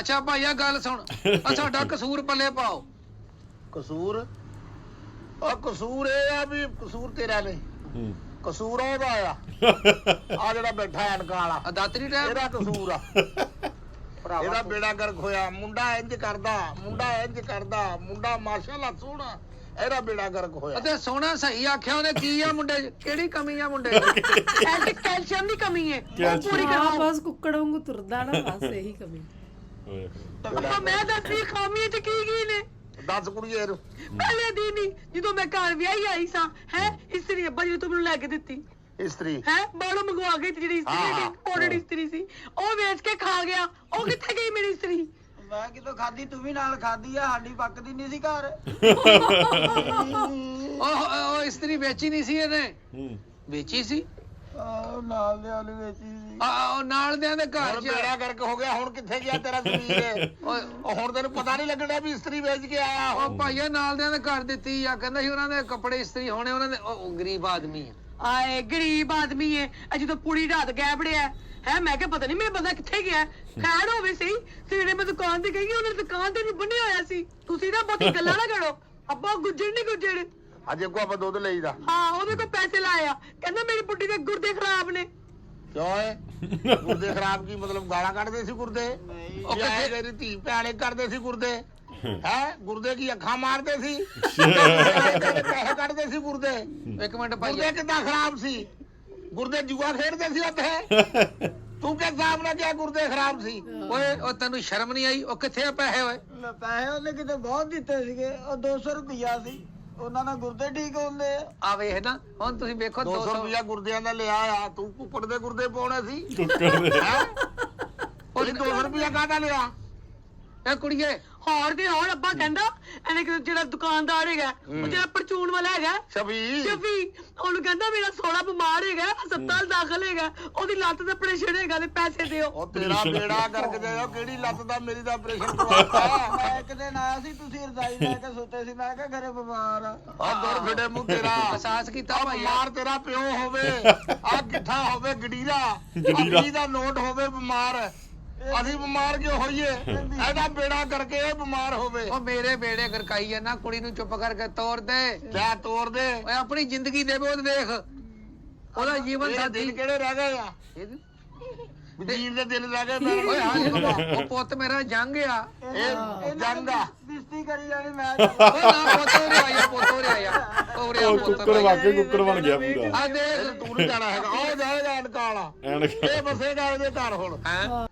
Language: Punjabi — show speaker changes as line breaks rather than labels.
ਅੱਛਾ ਭਾਈਆ ਗੱਲ ਸੁਣ ਆ ਸਾਡਾ ਕਸੂਰ ਪੱਲੇ ਪਾਓ।
ਕਸੂਰ ਕਸੂਰ ਇਹ ਆ ਵੀ ਕਸੂਰ ਤੇਰਾ ਨਹੀਂ, ਕਸੂਰ ਉਹਦਾ ਆ ਆ ਜਿਹੜਾ ਬੈਠਾ ਐਨਕਾਂ ਵਾਲਾ
ਦਾਤਰੀ ਟਾਈਮ
ਇਹਦਾ ਕਸੂਰ ਆ। ਇਹਦਾ ਬੇੜਾ ਗਰਕ ਹੋਇਆ। ਮੁੰਡਾ ਇੰਜ ਕਰਦਾ, ਮੁੰਡਾ ਮਾਸ਼ਾਅੱਲਾ ਸੋਹਣਾ, ਇਹਦਾ ਬੇੜਾ ਗਰਕ ਹੋਇਆ।
ਅਤੇ ਸੋਹਣਾ ਸਹੀ ਆਖਿਆ ਉਹਨੇ। ਕੀ ਆ ਮੁੰਡੇ ਚ ਕਿਹੜੀ ਕਮੀ ਆ ਮੁੰਡੇ ਚ? ਕੈਲਸ਼ੀਅਮ ਦੀ ਕਮੀ ਹੈ ਉਹ ਪੂਰੀ ਕਰਵਾਓ।
ਬਸ ਕੁੱਕੜ ਵਾਂਗੂ ਤੁਰਦਾ ਨਾ, ਬਸ ਇਹੀ ਕਮੀ।
ਮੈਂ ਦੱਸਦੀ ਖਾਮੀ ਚ ਕੀ ਨੇ।
ਦੱਸ ਕੁੜੀਏ ਨੂੰ।
ਪਹਿਲੇ ਦਿਨ ਹੀ ਜਦੋਂ ਮੈਂ ਘਰ ਵਿਆਹੀ ਆਈ ਸਾਂ ਹੈ ਇਸਤਰੀ ਅੱਬਾ ਜੀ ਤੂੰ ਮੈਨੂੰ ਲੈ ਕੇ ਦਿੱਤੀ
ਇਸਤਰੀ
ਹੈ ਬਾਹਰੋਂ ਮੰਗਵਾ ਕੇ ਜਿਹੜੀ ਇਸਤਰੀ ਸੀ ਪਾਊਡਰ ਇਸਤਰੀ ਸੀ ਉਹ ਵੇਚ ਕੇ ਖਾ ਗਿਆ। ਉਹ ਕਿੱਥੇ ਗਈ ਮੇਰੀ ਇਸਤਰੀ?
ਮੈਂ ਕਿਤੋਂ ਖਾਦੀ, ਤੂੰ ਵੀ ਨਾਲ ਖਾਦੀ ਆ, ਸਾਡੀ ਪੱਕਦੀ ਨਹੀਂ ਸੀ ਘਰ।
ਉਹ ਇਸਤਰੀ ਵੇਚੀ ਨਹੀਂ ਸੀ ਇਹਨੇ, ਵੇਚੀ ਸੀ
ਨਾਲ ਦੇ ਆਲੂ ਵੇਚੀ ਸੀ।
ਉਹ ਨਾਲ ਦਿਆਂ ਦੇ ਘਰ
ਹੁਣ
ਚ।
ਬੇੜਾ ਗਰਕ ਹੋ ਗਿਆ। ਹੁਣ ਕਿੱਥੇ ਗਿਆ ਤੇਰਾ ਸਰੀਰ? ਉਹ ਹੁਣ ਤੈਨੂੰ ਪਤਾ ਨਹੀਂ ਲੱਗਣਾ ਵੀ ਇਸਤਰੀ ਵੇਚ ਕੇ ਆਇਆ।
ਉਹ ਭਾਈਆ ਨਾਲ ਦਿਆਂ ਦੇ ਘਰ ਦਿੱਤੀ ਆ, ਕਹਿੰਦਾ ਸੀ ਉਹਨਾਂ ਦੇ ਕੱਪੜੇ ਇਸਤਰੀ ਹੋਣੇ ਉਹਨਾਂ ਦੇ। ਉਹ ਗਰੀਬ ਆਦਮੀ ਆ। ਆਏ ਗਰੀਬ ਆਦਮੀ ਹੈ ਜਦੋਂ ਪੂਰੀ ਰਾਤ ਗਾਇਬ ਬੜਿਆ ਹੈ। ਮੈਂ ਕਿਹਾ ਪਤਾ ਨਹੀਂ ਮੇਰਾ ਬੰਦਾ ਕਿੱਥੇ ਗਿਆ। ਖੈਰ ਹੋਵੇ ਸਹੀ ਸਵੇਰੇ ਮੈਂ ਦੁਕਾਨ ਤੇ ਗਈ, ਉਹਨੇ ਦੁਕਾਨ ਤੇ ਨਹੀਂ ਬੰਨਿਆ ਹੋਇਆ ਸੀ। ਤੁਸੀਂ ਨਾ ਬਹੁਤੀ ਗੱਲਾਂ ਨਾ ਕਰੋ। ਅੱਬਾ ਗੁੱਜਰ ਨਹੀਂ ਗੁੱਜਰ।
ਅਜੇ ਕੋ ਆਪਾਂ ਦੁੱਧ ਲਈਦਾ।
ਹਾਂ ਉਹਦੇ ਕੋਲ ਪੈਸੇ ਲਾਏ ਆ, ਕਹਿੰਦਾ ਮੇਰੀ ਬੁੱਢੀ ਦੇ ਗੁਰਦੇ ਖਰਾਬ ਨੇ।
ਕਿਉਂ ਏ? ਗੁਰਦੇ ਖਰਾਬ ਕੀ ਮਤਲਬ? ਗਾਲਾਂ ਕੱਢਦੇ ਸੀ ਗੁਰਦੇ? ਉਹ ਕਿੱਥੇ ਤੇਰੀ ਧੀ ਭੈਣੇ ਕਰਦੇ ਸੀ ਗੁਰਦੇ? ਹੈ ਗੁਰਦੇ ਕੀ ਅੱਖਾਂ ਮਾਰਦੇ ਸੀ? ਪੈਸੇ ਕੱਢਦੇ ਸੀ ਗੁਰਦੇ?
ਇੱਕ ਮਿੰਟ ਭਾਈਆ,
ਗੁਰਦੇ ਕਿੱਦਾਂ ਖਰਾਬ ਸੀ? ਗੁਰਦੇ ਜੂਆ ਖੇਡਦੇ ਸੀ ਉੱਥੇ। ਤੂੰ ਕਿਸ ਹਿਸਾਬ ਨਾਲ ਕਿਹਾ ਗੁਰਦੇ ਖਰਾਬ ਸੀ?
ਓਏ ਉਹ ਤੈਨੂੰ ਸ਼ਰਮ ਨਹੀਂ ਆਈ? ਉਹ ਕਿੱਥੇ ਆ ਪੈਸੇ? ਓਏ
ਪੈਸੇ ਉਹਨੇ ਕਿਤੇ ਬਹੁਤ ਦਿੱਤੇ ਸੀਗੇ, ਉਹ 200 ਰੁਪਇਆ ਸੀ, ਉਹਨਾਂ ਨਾਲ ਗੁਰਦੇ ਠੀਕ ਹੁੰਦੇ ਆ।
ਆ ਵੇਖ ਨਾ ਹੁਣ ਤੁਸੀਂ ਵੇਖੋ
200 ਰੁਪਇਆ ਗੁਰਦਿਆਂ ਦਾ ਲਿਆ ਆ। ਤੂੰ ਕੁੱਕੜ ਦੇ ਗੁਰਦੇ ਪਾਉਣੇ ਸੀ। ਉਹਨੇ 200 ਰੁਪਇਆ ਕਾਹਦਾ ਲਿਆ?
ਇਹ ਕੁੜੀਏ ਹੋਰ ਦੇ ਹੋਰ ਅੱਬਾ ਕਹਿੰਦਾ ਇਹਨੇ ਜਿਹੜਾ ਦੁਕਾਨਦਾਰ ਹੈਗਾ ਉਹ ਜਿਹੜਾ ਪਰਚੂਨ ਵਾਲਾ ਹੈਗਾ
ਸ਼ਬੀ
ਉਹਨੂੰ ਕਹਿੰਦਾ ਮੇਰਾ ਸੋਹਣਾ ਬਿਮਾਰ ਹੈਗਾ, ਹਸਪਤਾਲ ਦਾਖਲ ਹੈਗਾ, ਉਹਦੀ ਲੱਤ ਦਾ ਆਪਰੇਸ਼ਨ ਹੈਗਾ ਤੇ ਪੈਸੇ ਦਿਓ।
ਉਹ ਤੇਰਾ ਬੇੜਾ ਕਰਕੇ ਜਾਓ। ਕਿਹੜੀ ਲੱਤ ਦਾ? ਮੇਰੀ ਦਾ ਆਪਰੇਸ਼ਨ ਕਰਵਾਤਾ।
ਮੈਂ ਇੱਕ ਦਿਨ ਆਇਆ ਸੀ, ਤੁਸੀਂ ਰਜ਼ਾਈ ਲੈ ਕੇ ਸੁੱਤੇ ਸੀ, ਮੈਂ ਕਿਹਾ ਘਰੇ ਬਿਮਾਰ ਆ।
ਆ ਦੁਰ ਫਿੜੇ ਮੂੰਹ ਤੇਰਾ।
ਅਹਿਸਾਸ ਕੀਤਾ ਭਾਈ
ਬਿਮਾਰ ਤੇਰਾ ਪਿਓ ਹੋਵੇ, ਆ ਗਿੱਠਾ ਹੋਵੇ ਗਡੀਰਾ, ਅਗਲੀ ਦਾ ਨੋਟ ਹੋਵੇ ਬਿਮਾਰ। ਅਸੀਂ ਬਿਮਾਰ ਕਿਉਂ ਹੋਈਏ? ਇਹਦਾ ਬੇੜਾ ਕਰਕੇ ਇਹ ਬਿਮਾਰ ਹੋਵੇ।
ਉਹ ਮੇਰੇ ਬੇੜੇ ਗਰਕਾਈ ਆ ਨਾ। ਕੁੜੀ ਨੂੰ ਚੁੱਪ ਕਰਕੇ ਤੋੜ ਦੇ।
ਕਿਆ ਤੋੜ ਦੇ?
ਓਏ ਆਪਣੀ ਜ਼ਿੰਦਗੀ ਦੇ ਬੋਧ ਦੇਖ, ਉਹਦਾ ਜੀਵਨ
ਦਿਨ
ਸਾਥੀ।
ਕਿਹੜੇ ਰਹਿ ਗਏ ਆ? ਵਜ਼ੀਰ ਦੇ ਦਿਨ ਰਹਿ ਗਏ।
ਓਏ ਹਾਂ ਉਹ ਪੁੱਤ ਮੇਰਾ ਜੰਗ ਆ।
ਇਹ ਜੰਗ ਆ।
ਬਿਸਤੀ ਕਰੀ ਜਾਣੀ ਮੈਂ।
ਉਹ ਨਾ ਪੁੱਤ ਉਰੇ ਆਇਆ, ਪੁੱਤ ਉਰੇ ਆਇਆ, ਉਰੇ ਆ ਪੁੱਤ।
ਕੁੱਕੜ ਵਾਕੇ ਕੁੱਕੜ ਬਣ ਗਿਆ ਪੂਰਾ।
ਆ ਦੇਖ
ਤੂੰ ਨਹੀਂ ਜਾਣਾ ਹੈਗਾ। ਉਹ ਜਾਏਗਾ ਐਨਕਾਂ ਵਾਲਾ। ਇਹ ਬਸੇਗਾ ਇਹਦੇ ਘਰ ਹੁਣ।
ਹੈਂ